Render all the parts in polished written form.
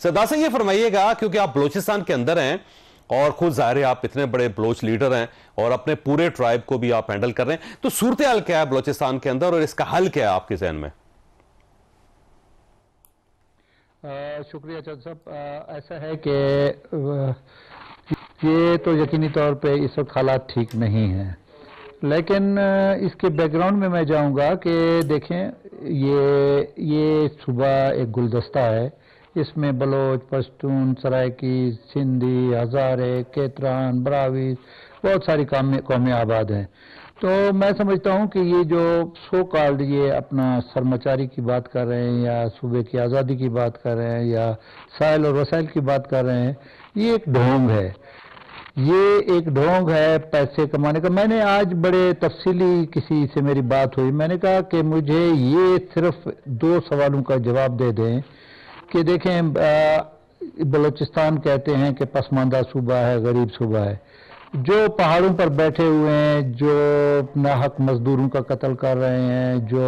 سردار صاحب یہ فرمائیے گا، کیونکہ آپ بلوچستان کے اندر ہیں اور خود ظاہر ہے آپ اتنے بڑے بلوچ لیڈر ہیں اور اپنے پورے ٹرائب کو بھی آپ ہینڈل کر رہے ہیں، تو صورتحال کیا ہے بلوچستان کے اندر اور اس کا حل کیا ہے آپ کے ذہن میں؟ شکریہ چند صاحب. ایسا ہے کہ یہ تو یقینی طور پہ اس وقت حالات ٹھیک نہیں ہیں، لیکن اس کے بیک گراؤنڈ میں جاؤں گا کہ دیکھیں یہ صوبہ ایک گلدستہ ہے. اس میں بلوچ، پشتون، سرائکی، سندھی، ہزارے، کیتران، براویز، بہت ساری قومیں آباد ہیں. تو میں سمجھتا ہوں کہ یہ جو سو کالڈ یہ اپنا سرمچاری کی بات کر رہے ہیں یا صوبے کی آزادی کی بات کر رہے ہیں یا سائل اور وسائل کی بات کر رہے ہیں، یہ ایک ڈھونگ ہے. یہ ایک ڈھونگ ہے پیسے کمانے کا. میں نے آج بڑے تفصیلی کسی سے میری بات ہوئی، میں نے کہا کہ مجھے یہ صرف 2 سوالوں کا جواب دے دیں کہ دیکھیں بلوچستان کہتے ہیں کہ پسماندہ صوبہ ہے، غریب صوبہ ہے. جو پہاڑوں پر بیٹھے ہوئے ہیں، جو ناحق مزدوروں کا قتل کر رہے ہیں، جو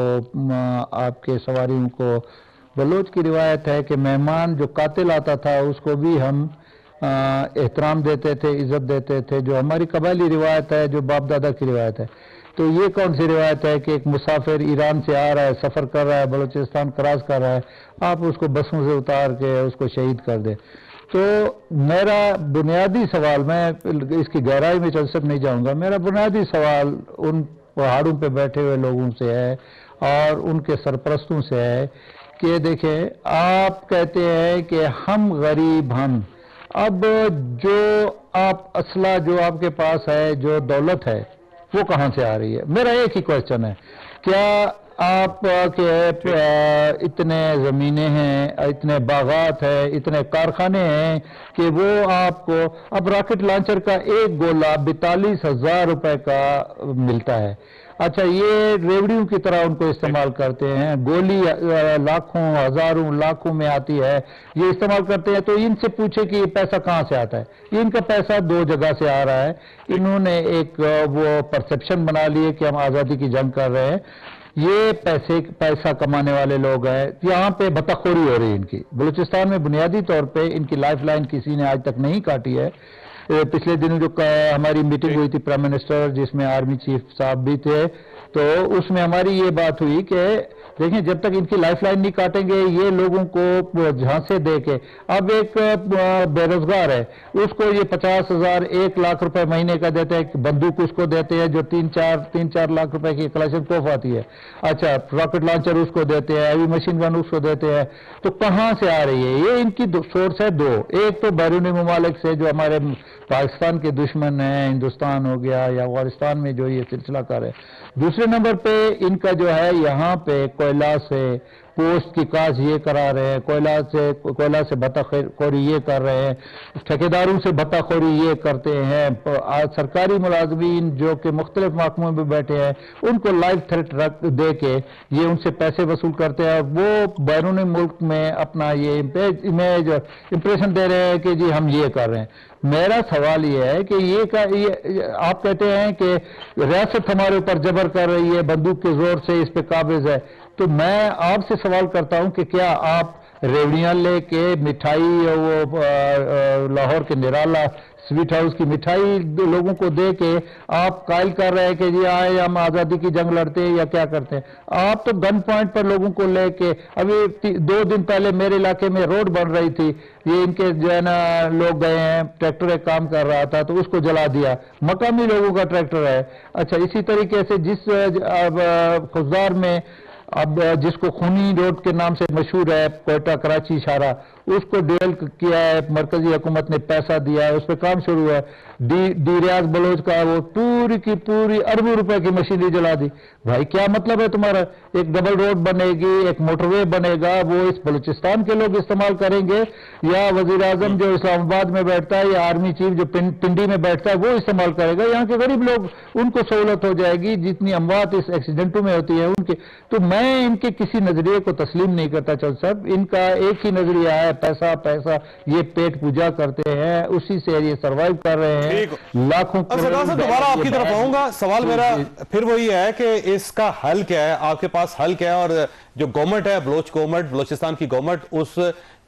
آپ کے سواریوں کو، بلوچ کی روایت ہے کہ مہمان جو قاتل آتا تھا اس کو بھی ہم احترام دیتے تھے، عزت دیتے تھے، جو ہماری قبائلی روایت ہے، جو باپ دادا کی روایت ہے. تو یہ کون سی روایت ہے کہ ایک مسافر ایران سے آ رہا ہے، سفر کر رہا ہے، بلوچستان کراس کر رہا ہے، آپ اس کو بسوں سے اتار کے اس کو شہید کر دیں؟ تو میرا بنیادی سوال، میں اس کی گہرائی میں چل نہیں جاؤں گا، میرا بنیادی سوال ان پہاڑوں پہ بیٹھے ہوئے لوگوں سے ہے اور ان کے سرپرستوں سے ہے کہ دیکھیں آپ کہتے ہیں کہ ہم غریب ہم، اب جو آپ اسلحہ جو آپ کے پاس ہے، جو دولت ہے، وہ کہاں سے آ رہی ہے؟ میرا ایک ہی کوشچن ہے، کیا آپ کے اتنے زمینیں ہیں، اتنے باغات ہیں، اتنے کارخانے ہیں کہ وہ آپ کو اب راکٹ لانچر کا ایک گولہ 42,000 روپے کا ملتا ہے. اچھا، یہ ریوڑیوں کی طرح ان کو استعمال کرتے ہیں، گولی لاکھوں، ہزاروں، لاکھوں میں آتی ہے، یہ استعمال کرتے ہیں. تو ان سے پوچھے کہ یہ پیسہ کہاں سے آتا ہے؟ یہ ان کا پیسہ 2 جگہ سے آ رہا ہے. انہوں نے ایک وہ پرسپشن بنا لیے کہ ہم آزادی کی جنگ کر رہے ہیں. یہ پیسہ کمانے والے لوگ ہیں، یہاں پہ بطخوری ہو رہی ہے ان کی. بلوچستان میں بنیادی طور پہ ان کی لائف لائن کسی نے آج تک نہیں کاٹی ہے. پچھلے دنوں جو ہماری میٹنگ ہوئی تھی پرائم منسٹر، جس میں آرمی چیف صاحب بھی تھے، تو اس میں ہماری یہ بات ہوئی کہ دیکھیں جب تک ان کی لائف لائن نہیں کاٹیں گے، یہ لوگوں کو جھانسے دے کے، اب ایک بے روزگار ہے، اس کو یہ 50,000 1 لاکھ روپے مہینے کا دیتے ہیں، بندوق اس کو دیتے ہیں جو 3-4 لاکھ روپے کی کلیکشن توف آتی ہے. اچھا، راکٹ لانچر اس کو دیتے ہیں، ہیوی مشین گن اس کو دیتے ہیں. تو کہاں سے آ رہی ہے یہ؟ ان کی سورس ہے 2. ایک تو بیرونی ممالک سے جو ہمارے پاکستان کے دشمن ہیں، ہندوستان ہو گیا یا افغانستان میں جو یہ سلسلہ کار ہے. دوسرے نمبر پہ ان کا جو ہے یہاں پہ کوئلہ سے پوسٹ کی کاش یہ کرا رہے ہیں، کوئلہ سے بھتہ خوری یہ کر رہے ہیں، ٹھیکیداروں سے بھتہ خوری یہ کرتے ہیں. سرکاری ملازمین جو کہ مختلف محکموں میں بیٹھے ہیں، ان کو لائف تھریٹ دے کے یہ ان سے پیسے وصول کرتے ہیں. وہ بیرون ملک میں اپنا یہ امیج امپریشن دے رہے ہیں کہ جی ہم یہ کر رہے ہیں. میرا سوال یہ ہے کہ آپ کہتے ہیں کہ ریاست ہمارے اوپر جبر کر رہی ہے، بندوق کے زور سے اس پہ قابض ہے. تو میں آپ سے سوال کرتا ہوں کہ کیا آپ ریوڑیاں لے کے مٹھائی، وہ لاہور کے نرالا سویٹ ہاؤس کی مٹھائی لوگوں کو دے کے آپ قائل کر رہے ہیں کہ جی آئے ہم آزادی کی جنگ لڑتے ہیں یا کیا کرتے ہیں؟ آپ تو گن پوائنٹ پر لوگوں کو لے کے، ابھی 2 دن پہلے میرے علاقے میں روڈ بن رہی تھی، یہ ان کے جو ہے نا لوگ گئے ہیں، ٹریکٹر ایک کام کر رہا تھا تو اس کو جلا دیا، مقامی لوگوں کا ٹریکٹر ہے. اچھا، اسی طریقے سے جس خزدار میں اب جس کو خونی روڈ کے نام سے مشہور ہے، کوئٹہ کراچی اشارہ، اس کو ڈیول کیا ہے، مرکزی حکومت نے پیسہ دیا ہے، اس پہ کام شروع ہے. ڈی ریاض بلوچ کا وہ پوری کی پوری اربوں روپے کی مشینری جلا دی. بھائی کیا مطلب ہے تمہارا؟ ایک ڈبل روڈ بنے گی، ایک موٹر وے بنے گا، وہ اس بلوچستان کے لوگ استعمال کریں گے یا وزیر اعظم جو اسلام آباد میں بیٹھتا ہے یا آرمی چیف جو پنڈی میں بیٹھتا ہے وہ استعمال کرے گا؟ یہاں کے غریب لوگ، ان کو سہولت ہو جائے گی. جتنی اموات اس ایکسیڈنٹوں میں ہوتی ہیں ان کے. تو میں ان کے کسی نظریے کو تسلیم نہیں کرتا چل صاحب. ان کا ایک ہی نظریہ ہے، پیسہ پیسہ. یہ پیٹ پوجا کرتے ہیں، اسی سے یہ سروائیو کر رہے ہیں. لاکھوں دوبارہ آپ کی طرف آؤں گا. سوال میرا پھر وہی ہے کہ اس کا حل کیا ہے؟ آپ کے پاس حل کیا ہے؟ اور جو گورنمنٹ ہے، بلوچ گورنمنٹ، بلوچستان کی گورنمنٹ، اس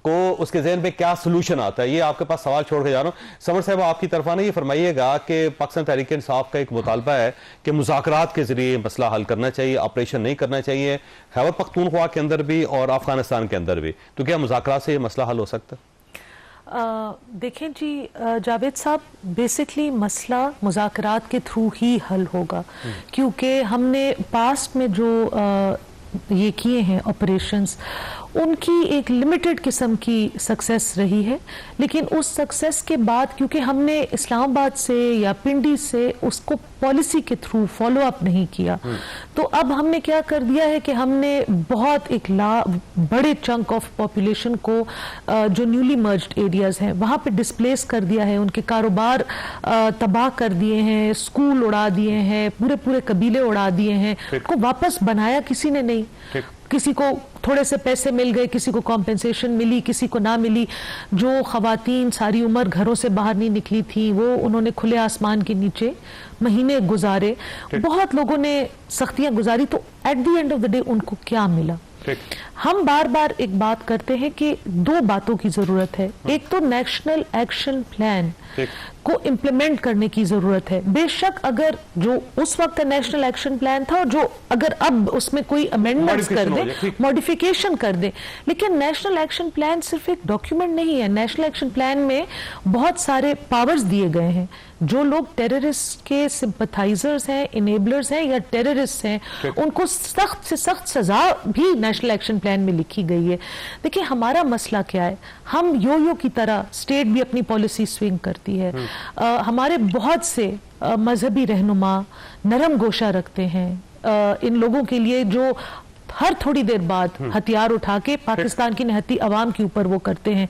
کو اس کے ذہن میں کیا سلوشن آتا ہے؟ یہ آپ کے پاس سوال چھوڑ کے جا رہا ہوں. سمر صاحب آپ کی طرف آنا یہ فرمائیے گا کہ پاکستان تحریک انصاف کا ایک مطالبہ ہے کہ مذاکرات کے ذریعے مسئلہ حل کرنا چاہیے, آپریشن نہیں کرنا چاہیے, خیبر پختونخوا کے اندر بھی اور افغانستان کے اندر بھی, تو کیا مذاکرات سے یہ مسئلہ حل ہو سکتا ہے؟ دیکھیں جی جاوید صاحب, بیسکلی مسئلہ مذاکرات کے تھرو ہی حل ہوگا, کیونکہ ہم نے پاسٹ میں جو یہ کیے ہیں آپریشنز, ان کی ایک لمیٹڈ قسم کی سکسیس رہی ہے, لیکن اس سکسیس کے بعد کیونکہ ہم نے اسلام آباد سے یا پنڈی سے اس کو پالیسی کے تھرو فالو اپ نہیں کیا, تو اب ہم نے کیا کر دیا ہے کہ ہم نے بہت ایک بڑے چنک آف پاپولیشن کو جو نیولی مرجڈ ایریاز ہیں وہاں پہ ڈسپلیس کر دیا ہے, ان کے کاروبار تباہ کر دیے ہیں, اسکول اڑا دیے ہیں, پورے قبیلے اڑا دیے ہیں, کو واپس بنایا کسی نے نہیں. کسی کو تھوڑے سے پیسے مل گئے, کسی کو کمپنسیشن ملی, کسی کو نہ ملی. جو خواتین ساری عمر گھروں سے باہر نہیں نکلی تھیں وہ انہوں نے کھلے آسمان کے نیچے مہینے گزارے, بہت لوگوں نے سختیاں گزاری, تو at the end of the day ان کو کیا ملا؟ ہم بار بار ایک بات کرتے ہیں کہ دو باتوں کی ضرورت ہے. ایک تو نیشنل ایکشن پلان کو امپلیمنٹ کرنے کی ضرورت ہے. بے شک اگر جو اس وقت کا نیشنل ایکشن پلان تھا اور جو اگر اب اس میں کوئی امینڈمنٹس کر دیں, موڈیفیکیشن کر دیں, لیکن نیشنل ایکشن پلان صرف ایک ڈاکیومنٹ نہیں ہے. نیشنل ایکشن پلان میں بہت سارے پاورز دیے گئے ہیں. جو لوگ ٹیررسٹ کے سمپتھائزرز ہیں, انیبلرز ہیں یا ٹیررسٹ ہیں, ان کو سخت سے سخت سزا بھی نیشنل ایکشن پلان میں لکھی گئی ہے. دیکھیں ہمارا مسئلہ کیا ہے, ہم یو کی طرح اسٹیٹ بھی اپنی پالیسی سوئنگ کرتی ہے. ہمارے بہت سے مذہبی رہنما نرم گوشہ رکھتے ہیں ان لوگوں کے لیے جو ہر تھوڑی دیر بعد ہتھیار اٹھا کے پاکستان کی نہتی عوام کے اوپر وہ کرتے ہیں.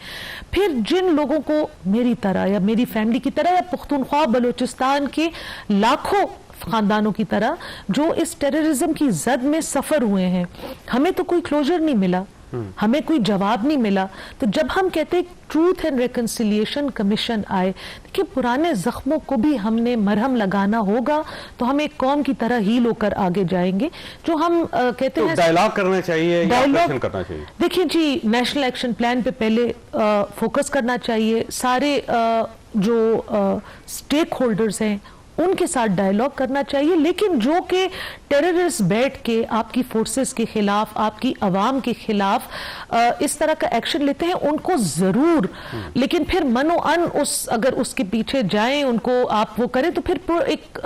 پھر جن لوگوں کو میری طرح یا میری فیملی کی طرح یا پختونخوا بلوچستان کے لاکھوں خاندانوں کی طرح جو اس ٹیررزم کی زد میں سفر ہوئے ہیں, ہمیں تو کوئی کلوجر نہیں ملا, ہمیں کوئی جواب نہیں ملا. تو جب ہم کہتے ہیں ٹروتھ اینڈ ریکنسیلیشن کمیشن آئے, کہ پرانے زخموں کو بھی ہم نے مرہم لگانا ہوگا تو ہم ایک قوم کی طرح ہیل ہو کر آگے جائیں گے. جو ہم کہتے ہیں ڈائیلاگ کرنا چاہیے یا آپریشن کرنا چاہیے. دیکھیں جی, نیشنل ایکشن پلان پہ پہلے فوکس کرنا چاہیے. سارے جو سٹیک ہولڈرز ہیں ان کے ساتھ ڈائیلاگ کرنا چاہیے, لیکن جو کہ ٹیررسٹ بیٹھ کے آپ کی فورسز کے خلاف, آپ کی عوام کے خلاف اس طرح کا ایکشن لیتے ہیں ان کو ضرور, لیکن پھر منو ان اگر اس کے پیچھے جائیں, ان کو آپ وہ کریں تو پھر ایک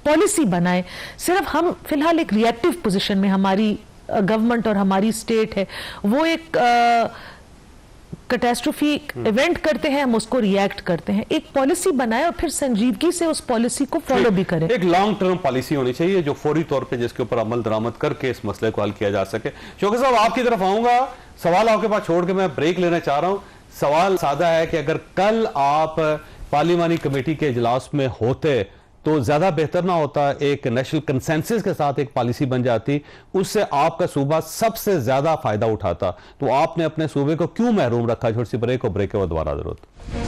پالیسی بنائیں. صرف ہم فی الحال ایک ری ایکٹیو پوزیشن میں ہماری گورنمنٹ اور ہماری اسٹیٹ ہے, وہ ایک کیٹاسٹروفی ایونٹ کرتے ہیں, ہم اس کو ری ایکٹ کرتے ہیں. ایک پالیسی بنائے اور پھر سنجیدگی سے اس پالیسی کو فالو بھی کریں. ایک لانگ ٹرم پالیسی ہونی چاہیے جو فوری طور پہ جس کے اوپر عمل درآمد کر کے اس مسئلے کو حل کیا جا سکے. شوکت صاحب آپ کی طرف آؤں گا, سوال آپ کے پاس چھوڑ کے میں بریک لینا چاہ رہا ہوں. سوال سادہ ہے کہ اگر کل آپ پارلیمانی کمیٹی کے اجلاس میں ہوتے تو زیادہ بہتر نہ ہوتا, ایک نیشنل کنسنسس کے ساتھ ایک پالیسی بن جاتی, اس سے آپ کا صوبہ سب سے زیادہ فائدہ اٹھاتا, تو آپ نے اپنے صوبے کو کیوں محروم رکھا؟ چھوٹی سی بریک, اور بریک کے بعد دوبارہ ضرورت.